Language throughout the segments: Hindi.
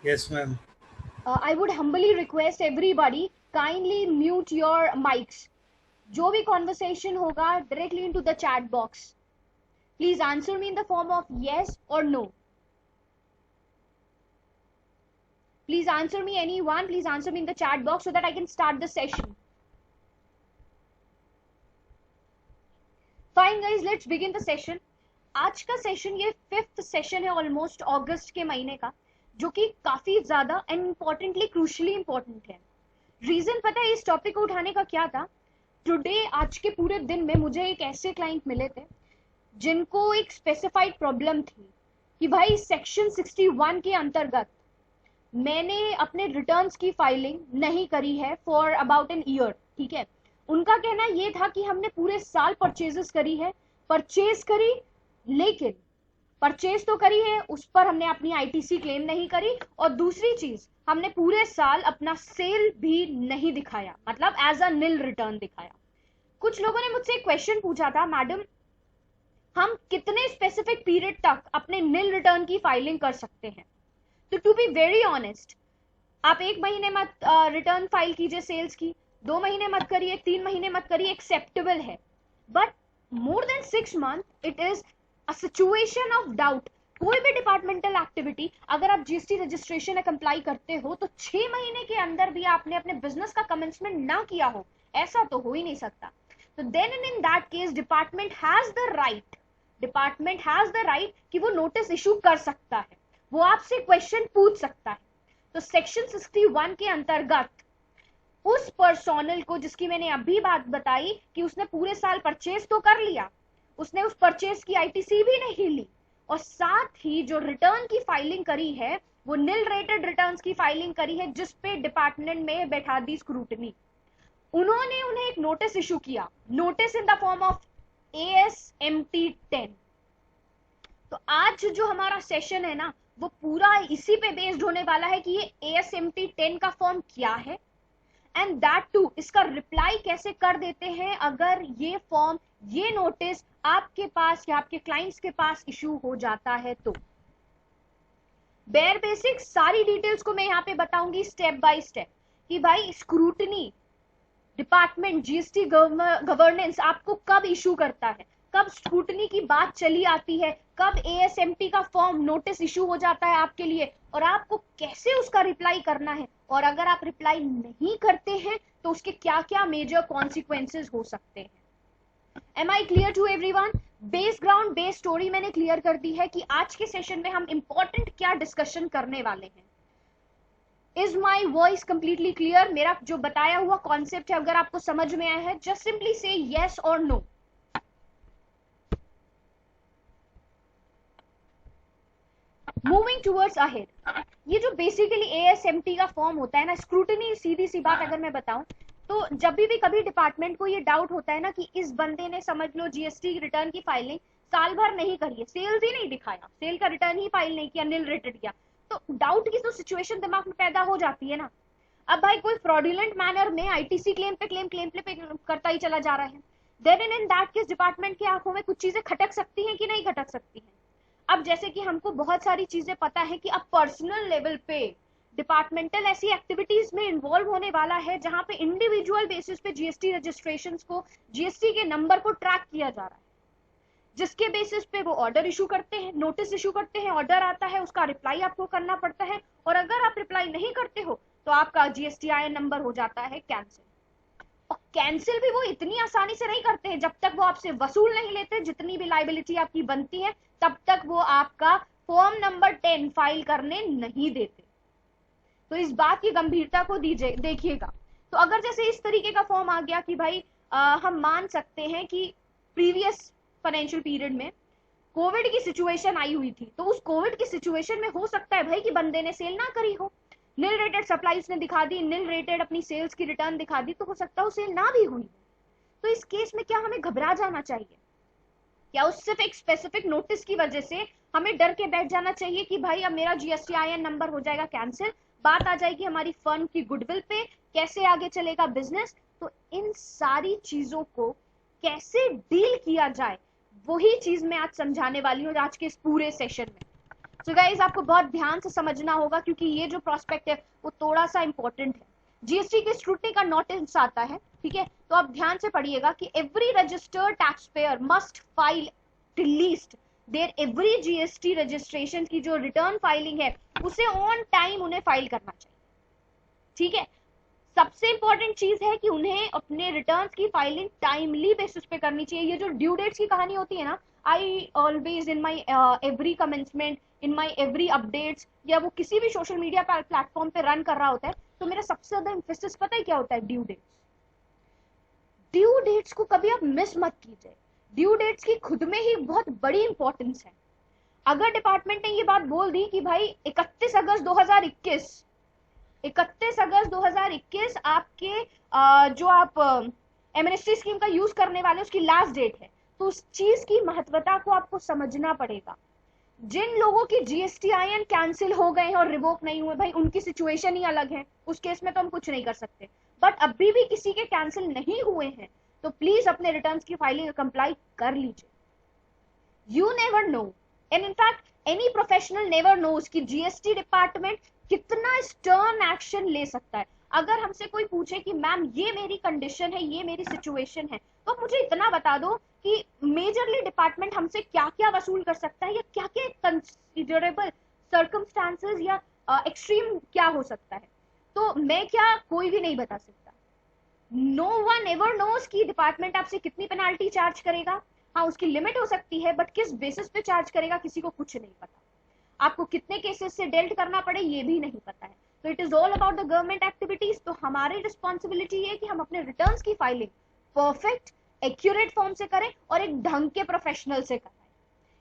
Yes, ma'am. I would humbly request everybody kindly mute your mics. जो भी conversation होगा directly into the chat box. Please answer me in the form of yes or no. Please answer me anyone. Please answer me in the chat box so that I can start the session. Fine guys, let's begin the session. आज का सेशन ये 5th सेशन है ऑलमोस्ट अगस्त के महीने का, जो कि काफी ज्यादा एंड इम्पोर्टेंटली क्रूशली इंपॉर्टेंट है. रीजन पता है इस टॉपिक को उठाने का क्या था? टुडे आज के पूरे दिन में मुझे एक ऐसे क्लाइंट मिले थे जिनको एक स्पेसिफाइड प्रॉब्लम थी कि भाई सेक्शन 61 के अंतर्गत मैंने अपने रिटर्न्स की फाइलिंग नहीं करी है फॉर अबाउट एन ईयर. ठीक है, उनका कहना ये था कि हमने पूरे साल परचेजेस करी है, परचेज करी, लेकिन परचेज तो करी है, उस पर हमने अपनी आईटीसी क्लेम नहीं करी, और दूसरी चीज हमने पूरे साल अपना सेल भी नहीं दिखाया, मतलब एज अ निल रिटर्न दिखाया. कुछ लोगों ने मुझसे एक क्वेश्चन पूछा था, मैडम हम कितने स्पेसिफिक पीरियड तक अपने निल रिटर्न की फाइलिंग कर सकते हैं? तो टू बी वेरी ऑनेस्ट, आप 1 महीने मत रिटर्न फाइल कीजिए सेल्स की, 2 महीने मत करिए, 3 महीने मत करिए, एक्सेप्टेबल है. But more than 6 month it is a situation of doubt. कोई भी डिपार्टमेंटल एक्टिविटी अगर आप जीएसटी रजिस्ट्रेशन या कंप्लाई करते हो तो 6 महीने के अंदर भी आपने अपने बिजनेस का कमेंसमेंट ना किया हो, ऐसा तो हो ही नहीं सकता. तो then in that case department has the right कि वो नोटिस इशू कर सकता है, वो आपसे क्वेश्चन पूछ सकता है. तो सेक्शन 61 के अंतर्गत उस पर्सोनल को, जिसकी मैंने अभी बात बताई कि उसने पूरे साल परचेज तो कर लिया, उसने उस परचेज की आईटीसी भी नहीं ली, और साथ ही जो रिटर्न की फाइलिंग करी है वो निल रेटेड रिटर्न्स की फाइलिंग करी है, जिस पे डिपार्टमेंट में बैठा दी स्क्रूटनी. उन्होंने उन्हें एक नोटिस इशू किया, notice in the form of ASMT 10. तो आज जो हमारा सेशन है ना, वो पूरा इसी पे बेस्ड होने वाला है कि ये ASMT 10 का फॉर्म क्या है, एंड दैट टू इसका रिप्लाई कैसे कर देते हैं अगर ये फॉर्म, ये नोटिस आपके पास या आपके क्लाइंट्स के पास इशू हो जाता है. तो बेयर बेसिक सारी डिटेल्स को मैं यहाँ पे बताऊंगी स्टेप बाय स्टेप कि भाई स्क्रूटनी डिपार्टमेंट जीएसटी गवर्नेंस आपको कब इशू करता है, कब स्क्रूटनी की बात चली आती है, कब एएसएमटी का फॉर्म नोटिस इशू हो जाता है आपके लिए, और आपको कैसे उसका रिप्लाई करना है, और अगर आप रिप्लाई नहीं करते हैं तो उसके क्या क्या मेजर कॉन्सिक्वेंसेस हो सकते हैं. Am I clear to everyone? Base ground base story मैंने क्लियर कर दी है कि आज के सेशन में हम इंपॉर्टेंट क्या डिस्कशन करने वाले हैं. Is my voice completely clear? मेरा जो बताया हुआ कॉन्सेप्ट है अगर आपको समझ में आया है, जस्ट सिंपली से येस और नो. मूविंग टूवर्ड्स अहेड, ये जो बेसिकली एएसएमटी का फॉर्म होता है ना, स्क्रूटनी, सीधी सी बात अगर मैं बताऊं तो जब भी कभी डिपार्टमेंट को ये डाउट होता है ना कि इस बंदे ने समझ लो जीएसटी रिटर्न की फाइलिंग साल भर नहीं करी है, सेल्स ही नहीं दिखाया, सेल का रिटर्न ही फाइल नहीं किया, निल रेटेड किया, तो डाउट की तो सिचुएशन दिमाग में पैदा हो जाती है ना. अब भाई कोई फ्रॉडुलेंट मैनर में आईटीसी क्लेम पे करता ही चला जा रहा है, then in that case department की आंखों में कुछ चीजें खटक सकती हैं कि नहीं खटक सकती हैं. अब जैसे कि हमको बहुत सारी चीजें पता है कि अब पर्सनल लेवल पे डिपार्टमेंटल ऐसी एक्टिविटीज में इन्वॉल्व होने वाला है जहां पे इंडिविजुअल बेसिस पे जीएसटी रजिस्ट्रेशन को, जीएसटी के नंबर को ट्रैक किया जा रहा है, जिसके बेसिस पे वो ऑर्डर इशू करते हैं, नोटिस इशू करते हैं, ऑर्डर आता है, उसका रिप्लाई आपको करना पड़ता है, और अगर आप रिप्लाई नहीं करते हो तो आपका जीएसटीआईएन नंबर हो जाता है कैंसिल. और कैंसिल भी वो इतनी आसानी से नहीं करते हैं, जब तक वो आपसे वसूल नहीं लेते जितनी भी लाइबिलिटी आपकी बनती है, तब तक वो आपका फॉर्म नंबर 10 फाइल करने नहीं देते. तो इस बात की गंभीरता को दीजिए, देखिएगा. तो अगर जैसे इस तरीके का फॉर्म आ गया कि भाई हम मान सकते हैं कि प्रीवियस फाइनेंशियल पीरियड में कोविड की सिचुएशन आई हुई थी, तो उस कोविड की सिचुएशन में हो सकता है भाई कि बंदे ने सेल ना करी हो, निल रेटेड सप्लाई उसने दिखा दी, निल रेटेड अपनी सेल्स की रिटर्न दिखा दी, तो हो सकता है वो सेल ना भी हुई. तो इस केस में क्या हमें घबरा जाना चाहिए? क्या उस सिर्फ एक स्पेसिफिक नोटिस की वजह से हमें डर के बैठ जाना चाहिए कि भाई अब मेरा जीएसटीआईएन नंबर हो जाएगा कैंसिल, बात आ जाएगी हमारी फर्म की गुडविल पे, कैसे आगे चलेगा बिजनेस? तो इन सारी चीजों को कैसे डील किया जाए, वही चीज मैं आज समझाने वाली हूँ आज के इस पूरे सेशन में. सो गाइस आपको बहुत ध्यान से समझना होगा क्योंकि ये जो प्रोस्पेक्ट है वो थोड़ा सा इंपॉर्टेंट है। जीएसटी के स्क्रूटनी का नोटिस आता है, ठीक है, तो आप ध्यान से पढ़िएगा कि every registered tax payer must file least their every GST registration की जो रिटर्न फाइलिंग है उसे ऑन टाइम उन्हें फाइल करना चाहिए, ठीक है। सबसे इंपॉर्टेंट चीज है कि उन्हें अपने रिटर्न्स की फाइलिंग टाइमली बेसिस पे करनी चाहिए। ये जो ड्यू डेट्स की कहानी होती है ना, I always in my every commencement, in my every updates, या वो किसी भी सोशल मीडिया प्लेटफॉर्म पे रन कर रहा होता है तो मेरा सबसे ज्यादा इंफेसिस पता है क्या होता है? Due dates. ड्यू डेट्स को कभी आप मिस मत कीजिए। ड्यू डेट्स की खुद में ही बहुत बड़ी इंपॉर्टेंस है। अगर डिपार्टमेंट ने ये बात बोल दी कि भाई 31 अगस्त 2021 आपके जो आप एमएनएसटी स्कीम का यूज करने वाले उसकी लास्ट डेट है, तो उस चीज की महत्वता को आपको समझना पड़ेगा। जिन लोगों की जीएसटीआईएन कैंसिल हो गए हैं और रिवोक नहीं हुए, भाई उनकी सिचुएशन ही अलग है, उस केस में तो हम कुछ नहीं कर सकते। बट अभी भी किसी के कैंसिल नहीं हुए हैं तो प्लीज अपने रिटर्न्स की फाइलिंग कंप्लाई कर लीजिए। You never know, and in fact any professional never knows कि जीएसटी डिपार्टमेंट कितना स्टर्न एक्शन ले सकता है। अगर हमसे कोई पूछे कि मैम ये मेरी कंडीशन है, ये मेरी सिचुएशन है, तो मुझे इतना बता दो कि मेजरली डिपार्टमेंट हमसे क्या क्या वसूल कर सकता है या क्या क्या कंसिडरेबल सर्कमस्टांसेस या एक्सट्रीम क्या हो सकता है, तो मैं क्या कोई भी नहीं बता सकता। नो वन एवर नोज कि डिपार्टमेंट आपसे कितनी पेनाल्टी चार्ज करेगा। हाँ उसकी लिमिट हो सकती है बट किस बेसिस पे चार्ज करेगा किसी को कुछ नहीं पता। आपको कितने केसेस से डेल्ट करना पड़े ये भी नहीं पता है। तो it is all about the government activities. तो हमारी रिस्पॉन्सिबिलिटी है कि हम अपने रिटर्न्स की फाइलिंग परफेक्ट एक्यूरेट फॉर्म से करें और एक ढंग के प्रोफेशनल से कराएं,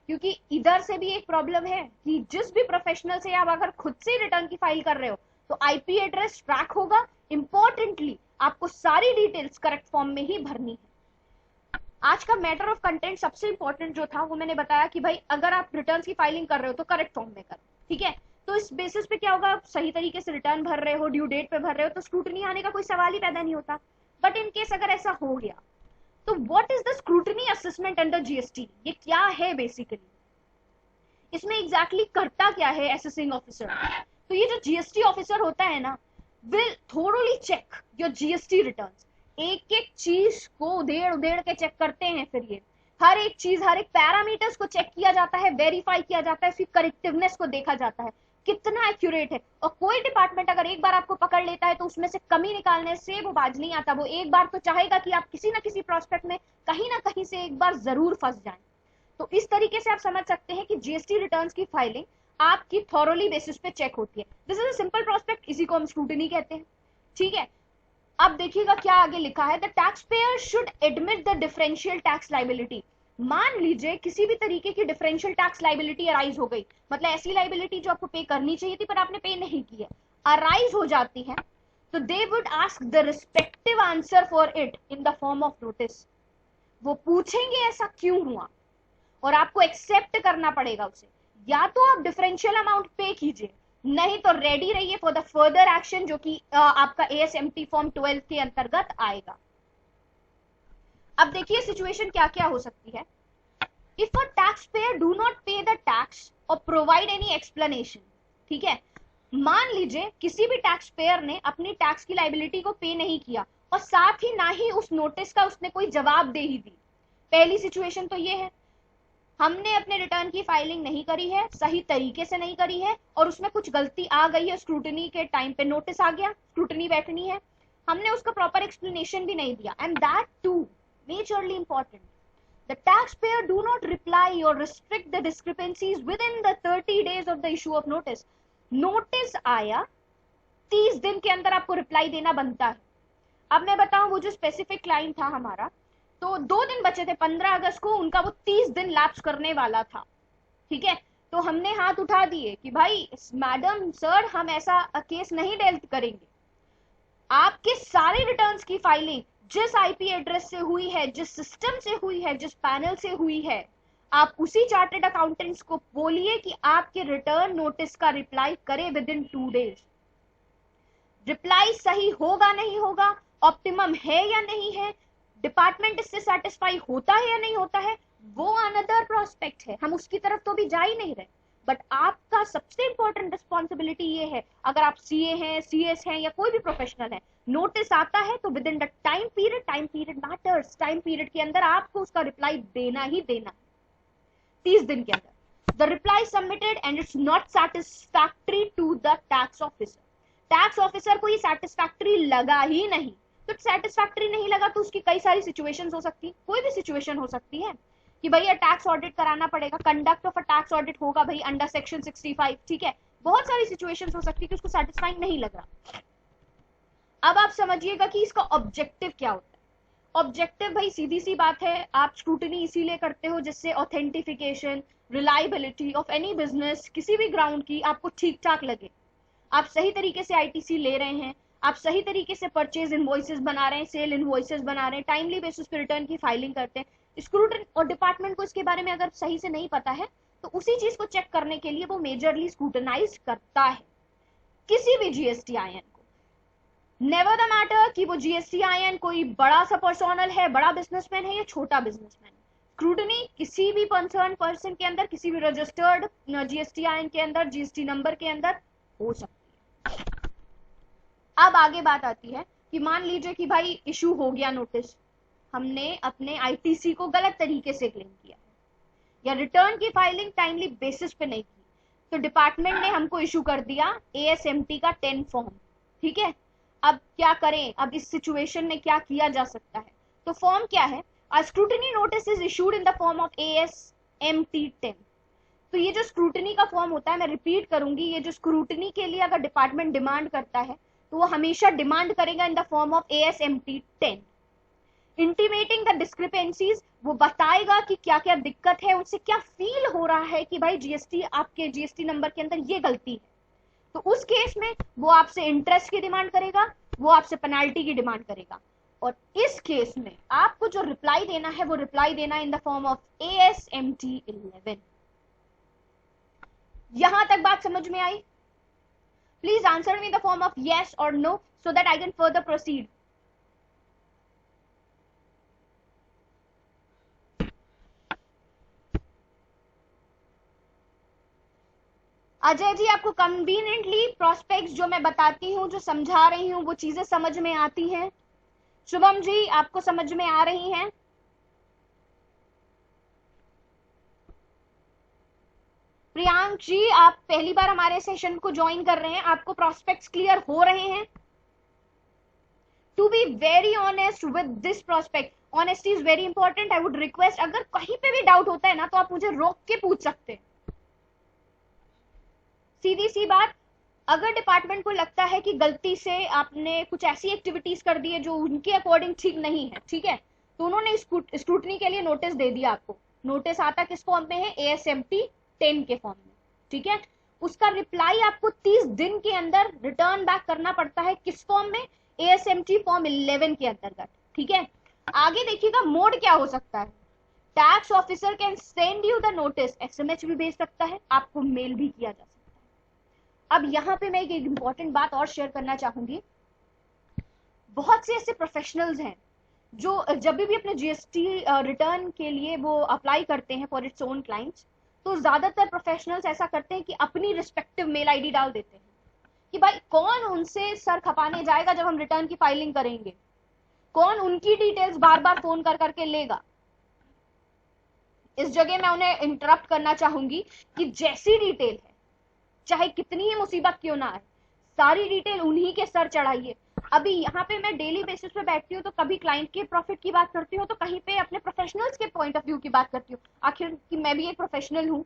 क्योंकि इधर से भी एक प्रॉब्लम है कि जिस भी प्रोफेशनल से आप अगर खुद से रिटर्न की फाइल कर रहे हो तो आईपी एड्रेस ट्रैक होगा। इंपॉर्टेंटली आपको सारी डिटेल्स करेक्ट फॉर्म में ही भरनी है। आज का मैटर ऑफ कंटेंट सबसे इंपॉर्टेंट जो था वो मैंने बताया कि भाई अगर आप रिटर्न्स की फाइलिंग कर रहे हो तो करेक्ट फॉर्म में करो, ठीक है। तो इस बेसिस पे क्या होगा, आप सही तरीके से रिटर्न भर रहे हो, ड्यू डेट पे भर रहे हो, तो स्क्रूटनी आने का कोई सवाल ही पैदा नहीं होता। बट इन केस अगर ऐसा हो गया तो what is the scrutiny assessment under GST, ये क्या है बेसिकली, इसमें एग्जैक्टली करता क्या है असेसिंग ऑफिसर। तो ये जो जीएसटी ऑफिसर होता है ना, will thoroughly check your GST returns. एक एक चीज को उधेड़ उधेड़ के चेक करते हैं। फिर ये हर एक चीज, हर एक पैरामीटर्स को चेक किया जाता है, वेरीफाई किया जाता है, फिर करेक्टिवनेस को देखा जाता है कितना एक्यूरेट है। और कोई डिपार्टमेंट अगर एक बार आपको पकड़ लेता है तो उसमें से कमी निकालने से वो बाज नहीं आता। वो एक बार तो चाहेगा कि आप किसी ना किसी प्रोस्पेक्ट में कहीं ना कहीं से एक बार जरूर फंस जाएं। तो इस तरीके से आप समझ सकते हैं कि जीएसटी रिटर्न्स की फाइलिंग आपकी थॉरोली बेसिस पे चेक होती है। This is a simple prospect, इसी को हम स्क्रूटनी कहते हैं, ठीक है। अब देखिएगा क्या आगे लिखा है, the tax pair should admit the differential tax liability. मान लीजिए किसी भी तरीके की डिफरेंशियल टैक्स लाइबिलिटी अराइज हो गई, मतलब ऐसी लाइबिलिटी जो आपको पे करनी चाहिए थी पर आपने पे नहीं की है, अराइज हो जाती है, तो they would ask the respective answer for it in the form of notice. वो पूछेंगे ऐसा क्यों हुआ और आपको एक्सेप्ट करना पड़ेगा उसे। या तो आप डिफरेंशियल अमाउंट पे कीजिए, नहीं तो रेडी रहिए फॉर द फर्दर एक्शन जो कि आपका एएसएमटी फॉर्म 12 के अंतर्गत आएगा। अब देखिए सिचुएशन क्या क्या हो सकती है। If a tax payer do not पे द टैक्स और प्रोवाइड एनी एक्सप्लेनेशन, ठीक है, मान लीजिए किसी भी टैक्स पेयर ने अपनी टैक्स की लाइबिलिटी को पे नहीं किया और साथ ही ना ही उस नोटिस का उसने कोई जवाब दे ही दी। पहली सिचुएशन तो ये है, हमने अपने रिटर्न की फाइलिंग नहीं करी है, सही तरीके से नहीं करी है और उसमें कुछ गलती आ गई है, स्क्रूटनी के टाइम पे नोटिस आ गया, स्क्रूटनी बैठनी है, हमने उसका प्रॉपर एक्सप्लेनेशन भी नहीं दिया, and that to majorly important, the tax payer do not reply और restrict the discrepancies within the 30 days of the issue of notice. Notice आया, 30 दिन के अंदर आपको रिप्लाई देना बनता है। अब मैं बताऊं, वो जो स्पेसिफिक क्लाइंट था हमारा, तो 2 दिन बचे थे, 15 अगस्त को उनका वो 30 दिन लैप्स करने वाला था, ठीक है। तो हमने हाथ उठा दिए कि भाई मैडम सर हम ऐसा केस नहीं डेल्ट करेंगे। आपके सारे रिटर्न्स की फाइलिंग जिस आईपी एड्रेस से हुई है, जिस सिस्टम से हुई है, जिस पैनल से हुई है, आप उसी चार्टर्ड अकाउंटेंट्स को बोलिए कि आपके रिटर्न नोटिस का रिप्लाई करे विद इन 2 days। रिप्लाई सही होगा नहीं होगा, ऑप्टिमम है या नहीं है, डिपार्टमेंट इससे सेटिस्फाई होता है या नहीं होता है, वो अनदर प्रोस्पेक्ट है, हम उसकी तरफ तो भी जा ही नहीं रहे। बट आपका सबसे इंपॉर्टेंट रिस्पॉन्सिबिलिटी ये है, अगर आप सीए हैं, सीएस हैं या कोई भी प्रोफेशनल है, नोटिस आता है तो with in the time period matters, time period के अंदर आपको उसका रिप्लाई देना ही देना, 30 दिन के अंदर। The reply submitted and it's not satisfactory to the tax officer, tax officer को ये सैटिस्फैक्टरी लगा ही नहीं, तो सैटिस्फैक्टरी नहीं लगा तो उसकी कई सारी सिचुएशंस हो सकती है, कोई भी सिचुएशन हो सकती है कि भैया टैक्स ऑडिट कराना पड़ेगा, conduct of a tax audit होगा भाई अंडर सेक्शन 65, ठीक है, बहुत सारी सिचुएशंस हो सकती है कि उसको सेटिस्फाइंग नहीं लग रहा। अब आप समझिएगा कि इसका ऑब्जेक्टिव क्या होता है। ऑब्जेक्टिव भाई सीधी सी बात है, आप स्क्रूटनी इसीलिए करते हो जिससे authentification, reliability of any business किसी भी ग्राउंड की आपको ठीक ठाक लगे, आप सही तरीके से आईटीसी ले रहे हैं, आप सही तरीके से परचेज इनवॉइसेस बना रहे हैं, सेल इनवॉइसेस बना रहे हैं, टाइमली बेसिस पे रिटर्न की फाइलिंग करते हैं। स्क्रूटनी और डिपार्टमेंट को इसके बारे में अगर सही से नहीं पता है तो उसी चीज को चेक करने के लिए वो मेजरली स्क्रूटनाइज करता है किसी भी जीएसटी आईएन को। नेवर द मैटर कि वो जीएसटी आईएन कोई बड़ा सा पर्सोनल है, बड़ा बिजनेसमैन है या छोटा बिजनेसमैन, स्क्रूटनी किसी भी कंसर्न पर्सन के अंदर, किसी भी रजिस्टर्ड जीएसटी आईएन के अंदर, जीएसटी नंबर के अंदर हो सकती है। अब आगे बात आती है कि मान लीजिए कि भाई इशू हो गया नोटिस, हमने अपने आईटीसी को गलत तरीके से क्लेम किया या रिटर्न की फाइलिंग टाइमली बेसिस पे नहीं की, तो डिपार्टमेंट ने हमको इशू कर दिया एएसएमटी का 10 फॉर्म, ठीक है। अब क्या करें, अब इस सिचुएशन में क्या किया जा सकता है, तो फॉर्म क्या है, a scrutiny notice is issued in the form of ASMT 10। तो ये जो स्क्रूटनी का फॉर्म होता है, मैं रिपीट करूंगी, ये जो स्क्रूटनी के लिए अगर डिपार्टमेंट डिमांड करता है तो वो हमेशा डिमांड करेगा in the form of ASMT 10, intimating the discrepancies, वो बताएगा कि क्या क्या दिक्कत है, उनसे क्या फील हो रहा है कि भाई जीएसटी, आपके जीएसटी नंबर के अंदर ये गलती है। तो उस केस में वो आपसे इंटरेस्ट की डिमांड करेगा, वो आपसे पेनाल्टी की डिमांड करेगा, और इस केस में आपको जो रिप्लाई देना है वो रिप्लाई देना in the form of ASMT 11। यहां तक बात समझ में आई? Please answer me in the form of yes or no so that I can further proceed. Ajay ji, आपको कन्वीनियंटली प्रोस्पेक्ट्स जो मैं बताती हूँ, जो समझा रही हूँ, वो चीजें समझ में आती हैं? शुभम जी, आपको समझ में आ रही हैं? प्रियांक जी, आप पहली बार हमारे सेशन को ज्वाइन कर रहे हैं, आपको प्रोस्पेक्ट्स क्लियर हो रहे हैं? To be very honest with this prospect, honesty is very important. I would request, अगर कहीं पे भी डाउट होता है ना तो आप मुझे रोक के पूछ सकते हैं। सीधी सी बात, अगर डिपार्टमेंट को लगता है कि गलती से आपने कुछ ऐसी एक्टिविटीज कर दी है जो उनके अकॉर्डिंग ठीक नहीं है, ठीक है, तो उन्होंने स्क्रूटनी के लिए नोटिस दे दिया आपको। नोटिस आता किस फॉर्म में है? एएसएमटी 10 के फॉर्म में, ठीक है। उसका रिप्लाई आपको 30 दिन के अंदर रिटर्न बैक करना पड़ता है, किस फॉर्म में? एएसएमटी फॉर्म 11 के अंतर्गत, ठीक है। आगे देखिएगा मोड क्या हो सकता है, tax officer can send you the notice, SMS भी भेज सकता है, आपको मेल भी किया जा सकता है। अब यहां पे मैं एक इंपॉर्टेंट बात और शेयर करना चाहूंगी, बहुत से ऐसे प्रोफेशनल्स हैं जो जब भी अपने जीएसटी रिटर्न के लिए वो अप्लाई करते हैं फॉर इट्स ओन क्लाइंट्स, तो ज्यादातर प्रोफेशनल्स ऐसा करते हैं कि अपनी रिस्पेक्टिव मेल आईडी डाल देते हैं कि भाई कौन उनसे सर खपाने जाएगा जब हम रिटर्न की फाइलिंग करेंगे, कौन उनकी डिटेल्स बार बार फोन कर करके लेगा। इस जगह मैं उन्हें इंटरप्ट करना चाहूंगी कि जैसी डिटेल है, चाहे कितनी ही मुसीबत क्यों ना आए, सारी डिटेल उन्हीं के सर चढ़ाइए। अभी यहाँ पे मैं डेली बेसिस पे बैठती हूँ तो कभी क्लाइंट के प्रॉफिट की बात करती हूँ, तो कहीं पे अपने प्रोफेशनल्स के पॉइंट ऑफ व्यू की बात करती हूँ, आखिर कि मैं भी एक प्रोफेशनल हूँ।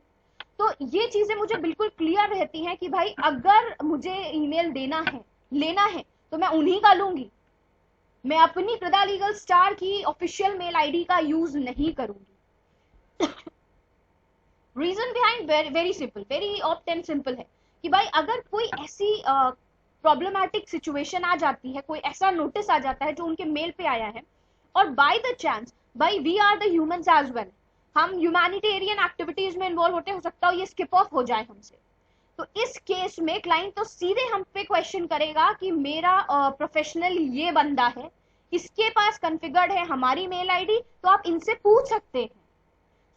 तो ये चीजें मुझे बिल्कुल क्लियर रहती हैं कि भाई अगर मुझे ईमेल देना है, लेना है, तो मैं उन्हीं का लूंगी, मैं अपनी प्रदा लीगल स्टार की ऑफिशियल मेल आईडी का यूज नहीं करूंगी। Reason behind very simple, very apt and simple है कि भाई अगर कोई ऐसी प्रॉब्लमैटिक सिचुएशन आ जाती है, कोई ऐसा नोटिस आ जाता है जो उनके मेल पे आया है, और बाय द चांस, भाई we are the humans as well, हम ह्यूमैनिटेरियन एक्टिविटीज में इन्वॉल्व होते, हो सकता हो ये स्किप ऑफ हो जाए हमसे, तो इस केस में क्लाइंट तो सीधे हम पे क्वेश्चन करेगा कि मेरा प्रोफेशनल ये बंदा है, इसके पास कॉन्फ़िगर्ड है हमारी मेल आईडी, तो आप इनसे पूछ सकते हैं।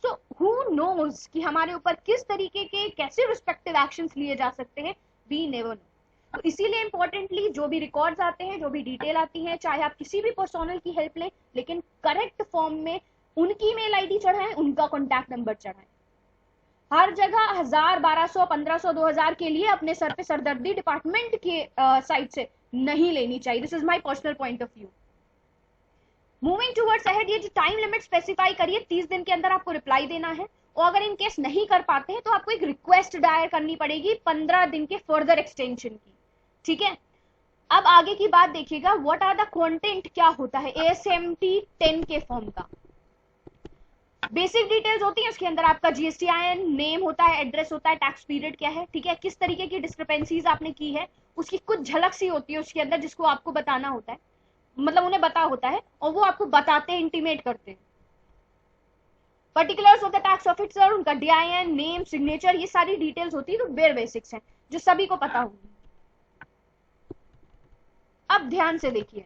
So who नोज कि हमारे ऊपर किस तरीके के कैसे रिस्पेक्टिव एक्शंस लिए जा सकते हैं, वी नेवर नो। तो इसीलिए इंपॉर्टेंटली जो भी रिकॉर्ड्स आते हैं, जो भी डिटेल आती है, चाहे आप किसी भी पर्सनल की हेल्प लें, लेकिन करेक्ट फॉर्म में उनकी मेल आईडी चढ़ाएं, उनका कॉन्टैक्ट नंबर चढ़ाएं। हर जगह 1000, 1200, 1500, 2000 के लिए अपने सर पे सरदर्दी डिपार्टमेंट के साइड से नहीं लेनी चाहिए। This is my personal point of view. Moving towards ahead, ये जो टाइम लिमिट स्पेसिफाई करिए, 30 दिन के अंदर आपको रिप्लाई देना है, और अगर इन केस नहीं कर पाते हैं तो आपको एक रिक्वेस्ट दायर करनी पड़ेगी 15 दिन के फर्दर एक्सटेंशन की, ठीक है। अब आगे की बात देखिएगा, व्हाट आर द कंटेंट, क्या होता है ASMT 10 के फॉर्म का। बेसिक डिटेल्स होती है, उसके अंदर आपका GSTIN नेम होता है, एड्रेस होता है, टैक्स पीरियड क्या है, ठीक है, किस तरीके की डिस्क्रिपेंसीज आपने की है, उसकी कुछ झलक सी होती है उसके अंदर, जिसको आपको बताना होता है, मतलब उन्हें पता होता है, और वो आपको बताते हैं, इंटीमेट करते हैं। Particulars of the tax officer, उनका DIN नेम, सिग्नेचर, ये सारी डिटेल्स होती है, तो बेयर बेसिक्स हैं जो सभी को पता होगी। अब ध्यान से देखिए,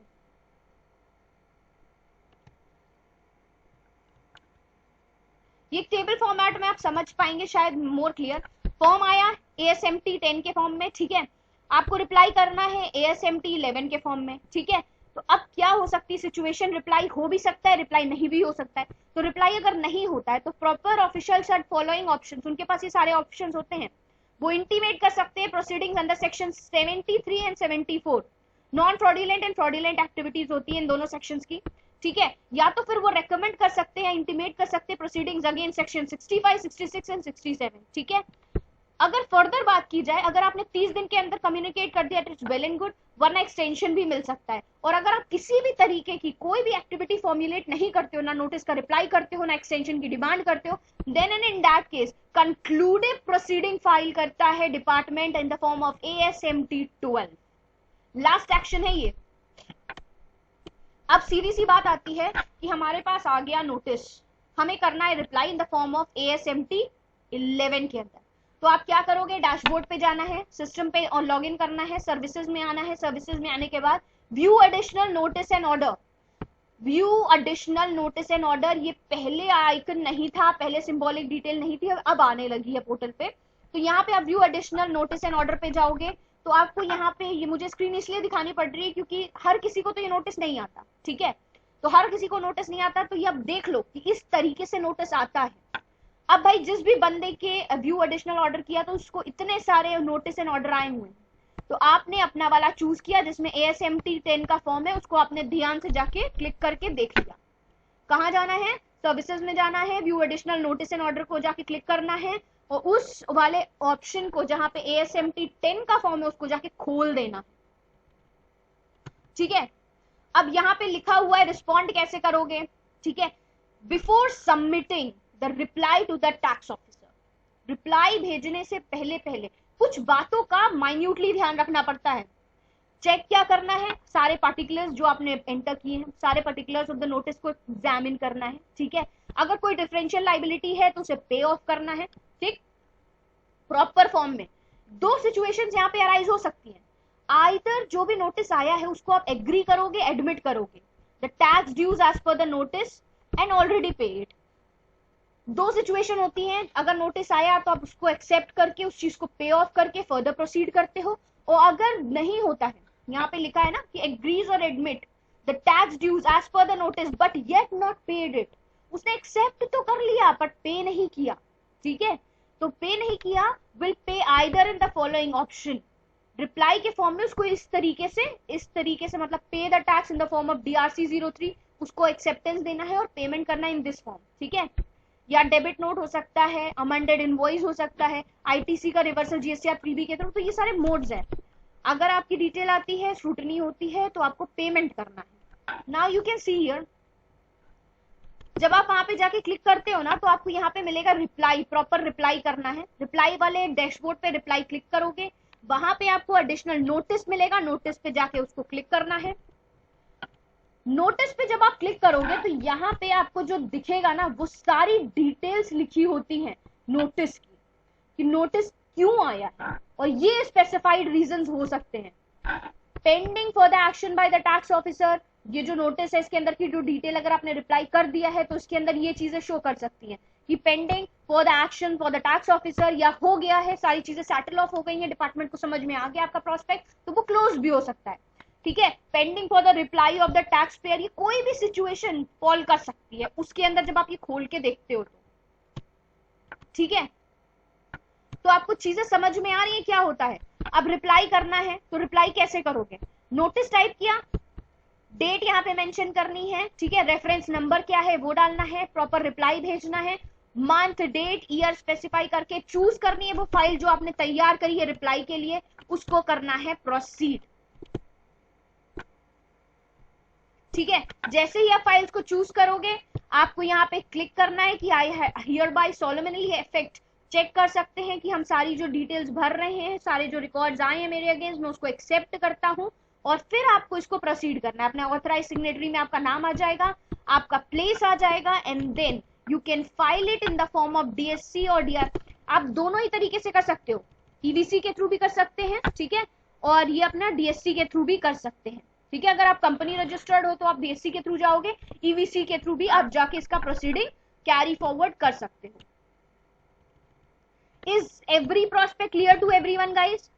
ये टेबल फॉर्मेट में आप समझ पाएंगे शायद मोर क्लियर। फॉर्म आया ASMT 10 के फॉर्म में, ठीक है, आपको रिप्लाई करना है ASMT 11 के फॉर्म में, ठीक है। तो अब क्या हो सकती है सिचुएशन, रिप्लाई हो भी सकता है, रिप्लाई नहीं भी हो सकता है। तो रिप्लाई अगर नहीं होता है तो proper official set following options, उनके पास ये सारे ऑप्शंस होते हैं, वो इंटीमेट कर सकते हैं proceedings under section 73 and 74। Non fraudulent and fraudulent activities होती है इन दोनों सेक्शंस की, ठीक है। या तो फिर वो रेकमेंड कर सकते हैं, इंटीमेट कर सकते हैं प्रोसीडिंग्स अगेंस्ट सेक्शन 65, 66 एंड 67, ठीक है। अगर फर्दर बात की जाए, अगर आपने 30 दिन के अंदर कम्युनिकेट कर दिया it is well and good, वरना एक्सटेंशन भी मिल सकता है। और अगर आप किसी भी तरीके की कोई भी एक्टिविटी फॉर्मुलेट नहीं करते हो, ना नोटिस का रिप्लाई करते हो, ना एक्सटेंशन की डिमांड करते हो, then and in that case conclusive proceeding file करता है department in the form of ASMT 12। Last action है ये। अब सीधी सी बात आती है कि हमारे पास आ गया नोटिस, हमें करना है reply in the form of ASMT 11 के अंदर। तो आप क्या करोगे, डैशबोर्ड पे जाना है, सिस्टम पे और लॉग इन करना है, सर्विसेज में आना है, सर्विसेज में आने के बाद view additional notice and order. View additional notice and order, ये पहले आइकन नहीं था, पहले सिंबॉलिक डिटेल नहीं थी, अब आने लगी है पोर्टल पे। तो यहाँ पे आप view additional notice and order पे जाओगे, तो आपको यहाँ पे, ये मुझे स्क्रीन इसलिए दिखानी पड़ रही है क्योंकि हर किसी को तो ये नोटिस नहीं आता, ठीक है। तो हर किसी को नोटिस नहीं आता, तो ये अब देख लो कि इस तरीके से नोटिस आता है। अब भाई जिस भी बंदे के व्यू एडिशनल ऑर्डर किया तो उसको इतने सारे नोटिस एंड ऑर्डर आए हुए हैं, तो आपने अपना वाला चूज किया जिसमें ASMT 10 का फॉर्म है, उसको आपने ध्यान से जाके क्लिक करके देख लिया। कहाँ जाना है, सर्विसेज में जाना है, view additional notice and order को जाके क्लिक करना है, और उस वाले ऑप्शन को जहां पे ASMT 10 का फॉर्म है उसको जाके खोल देना है, ठीक है। अब यहाँ पे लिखा हुआ है रिस्पॉन्ड कैसे करोगे, ठीक है। Before submitting the reply to the tax officer, reply भेजने से पहले पहले कुछ बातों का माइन्यूटली ध्यान रखना पड़ता है। चेक क्या करना है, सारे पार्टिकुलर्स जो आपने एंटर किए हैं, सारे पार्टिकुलर्स ऑफ द नोटिस को एग्जामिन करना है, ठीक है। अगर कोई डिफरेंशियल लाइबिलिटी है तो उसे पे ऑफ करना है, ठीक, प्रॉपर फॉर्म में। दो सिचुएशंस यहाँ पे अराइज हो सकती हैं, आइदर जो भी नोटिस आया है उसको आप एग्री करोगे, एडमिट करोगे, the tax dues as per the notice and already paid. दो सिचुएशन होती हैं, अगर नोटिस आया तो आप उसको एक्सेप्ट करके उस चीज को पे ऑफ करके फर्दर प्रोसीड करते हो, और अगर नहीं होता है, यहाँ पे लिखा है ना कि एग्रीज और admit the tax dues as per the notice but yet not paid it, उसने एक्सेप्ट तो कर लिया बट पे नहीं किया, ठीक है। तो पे नहीं किया, will pay either in the following option, reply के फॉर्म में उसको इस तरीके से मतलब पे the tax in the form of DRC 03, उसको एक्सेप्टेंस देना है और पेमेंट करना इन दिस फॉर्म, ठीक है। या डेबिट नोट हो सकता है, अमेंडेड इनवॉइस हो सकता है, ITC का रिवर्सल GSTR 3B के थ्रू, तो ये सारे मोड्स हैं। अगर आपकी डिटेल आती है, स्क्रूटनी होती है, तो आपको पेमेंट करना है। Now you can see here, जब आप वहां पे जाके क्लिक करते हो ना, तो आपको यहाँ पे मिलेगा रिप्लाई, प्रॉपर रिप्लाई करना है। रिप्लाई वाले डैशबोर्ड पे रिप्लाई क्लिक करोगे, वहां पे आपको एडिशनल नोटिस मिलेगा, नोटिस पे जाके उसको क्लिक करना है। नोटिस पे जब आप क्लिक करोगे तो यहाँ पे आपको जो दिखेगा ना, वो सारी डिटेल्स लिखी होती हैं नोटिस की, कि नोटिस क्यों आया है, और ये स्पेसिफाइड रीजंस हो सकते हैं। Pending for the action by the tax officer, ये जो नोटिस है इसके अंदर की जो डिटेल अगर आपने रिप्लाई कर दिया है तो इसके अंदर ये चीजें शो कर सकती हैं कि pending for the action for the tax officer, या हो गया है, सारी चीजें सेटल ऑफ हो गई हैं, डिपार्टमेंट को समझ में आ गया आपका प्रोस्पेक्ट, तो वो क्लोज भी हो सकता है। ठीक है, pending for the reply off the tax pair, ये कोई भी सिचुएशन फॉल कर सकती है उसके अंदर जब आप ये खोल के देखते हो तो। ठीक है, तो आपको चीजें समझ में आ रही है क्या होता है। अब रिप्लाई करना है तो रिप्लाई कैसे करोगे, नोटिस टाइप किया, डेट यहाँ पे मेंशन करनी है, ठीक है, रेफरेंस नंबर क्या है वो डालना है, प्रॉपर रिप्लाई भेजना है, मंथ डेट ईयर स्पेसिफाई करके चूज करनी है वो फाइल जो आपने तैयार करी है रिप्लाई के लिए, उसको करना है प्रोसीड। ठीक है, जैसे ही आप फाइल्स को चूज करोगे आपको यहाँ पे क्लिक करना है कि I hereby solemnly effect, check कर सकते हैं कि हम सारी जो डिटेल्स भर रहे हैं, सारे जो रिकॉर्ड्स आए हैं मेरे अगेंस्ट, मैं उसको एक्सेप्ट करता हूं, और फिर आपको इसको प्रोसीड करना है। अपने ऑथराइज सिग्नेटरी में आपका नाम आ जाएगा, आपका प्लेस आ जाएगा, and then you can file it in the form of DSC और डीआर। आप दोनों ही तरीके से कर सकते हो, ईवीसी के थ्रू भी कर सकते हैं, ठीक है, और ये अपना डीएससी के थ्रू भी कर सकते हैं। ठीक है, अगर आप कंपनी रजिस्टर्ड हो तो आप डीएससी के थ्रू जाओगे, ईवीसी के थ्रू भी आप जाके इसका प्रोसीडिंग कैरी फॉरवर्ड कर सकते हो। Is every prospect clear to everyone guys?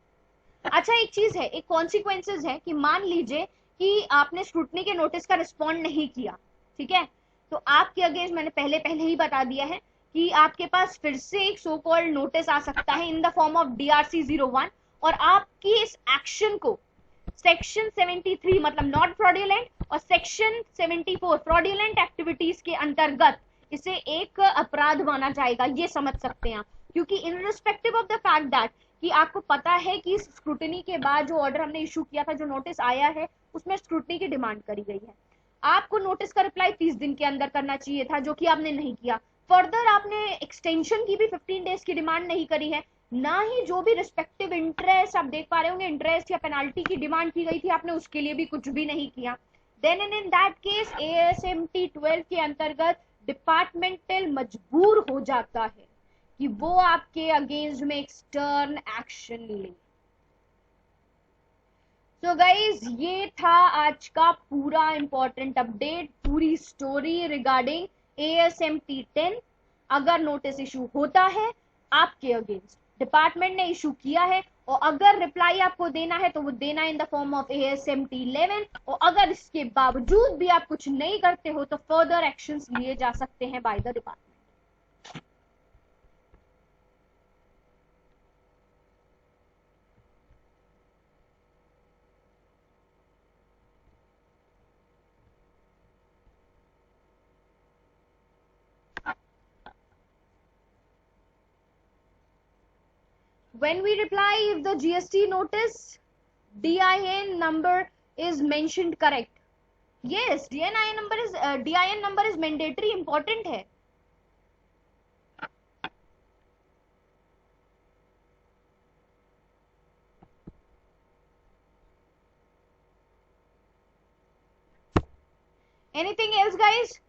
अच्छा, एक चीज है, एक कॉन्सिक्वेंसेज है कि मान लीजिए कि आपने स्क्रूटनी के नोटिस का रिस्पॉन्ड नहीं किया, ठीक है, तो आपके अगेंस्ट मैंने पहले ही बता दिया है कि आपके पास फिर से एक सो कॉल्ड नोटिस आ सकता है इन द फॉर्म ऑफ DRC 01, और आपकी इस एक्शन को सेक्शन 73 मतलब नॉट फ्रॉडुलेंट और सेक्शन 74 फ्रॉडुलेंट एक्टिविटीज के अंतर्गत इसे एक अपराध माना जाएगा, ये समझ सकते हैं आप, क्योंकि in respective of the fact that कि आपको पता है कि स्क्रूटनी के बाद जो ऑर्डर हमने इशू किया था, जो नोटिस आया है, उसमें स्क्रूटनी की डिमांड करी गई है। आपको नोटिस का रिप्लाई 30 दिन के अंदर करना चाहिए था, जो कि आपने नहीं किया। फर्दर आपने एक्सटेंशन की भी 15 डेज की डिमांड नहीं करी है, ना ही जो भी रिस्पेक्टिव इंटरेस्ट आप देख पा रहे होंगे, इंटरेस्ट या पेनाल्टी की डिमांड की गई थी, आपने उसके लिए भी कुछ भी नहीं किया। Then and in that case ASMT 12 के अंतर्गत डिपार्टमेंटल मजबूर हो जाता है कि वो आपके अगेंस्ट में एक्सटर्न एक्शन ले। तो गाइज, ये था आज का पूरा इंपॉर्टेंट अपडेट, पूरी स्टोरी रिगार्डिंग ASMT 10। अगर नोटिस इशू होता है आपके अगेंस्ट, डिपार्टमेंट ने इशू किया है, और अगर रिप्लाई आपको देना है तो वो देना in the form of ASMT 11, और अगर इसके बावजूद भी आप कुछ नहीं करते हो तो फर्दर एक्शंस लिए जा सकते हैं by the department. When we reply, if the GST notice DIN number is mentioned correct, yes, DIN number is mandatory, important है। Anything else guys?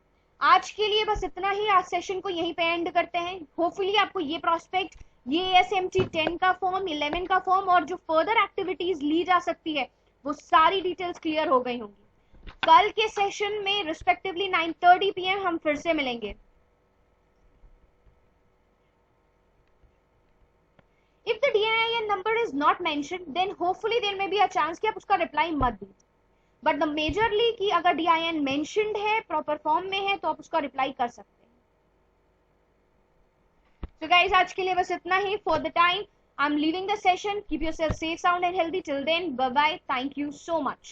आज के लिए बस इतना ही, आज सेशन को यहीं पे एंड करते हैं। होपफुली आपको ये प्रोस्पेक्ट, ये ASMT 10 का फॉर्म, 11 का फॉर्म और जो फर्दर एक्टिविटीज ली जा सकती है वो सारी डिटेल्स क्लियर हो गई होंगी। कल के सेशन में रिस्पेक्टिवली 9:30 PM हम फिर से मिलेंगे। If the DIN number is not mentioned, then hopefully there may be a chance कि आप उसका रिप्लाई मत दीजिए, बट द मेजरली कि अगर DIN मेंशन्ड है, प्रॉपर फॉर्म में है, तो आप उसका रिप्लाई कर सकते हैं। So guys, आज के लिए बस इतना ही। For the time, I'm leaving the session. Keep yourself safe, sound and healthy. Till then, bye bye. Thank you so much.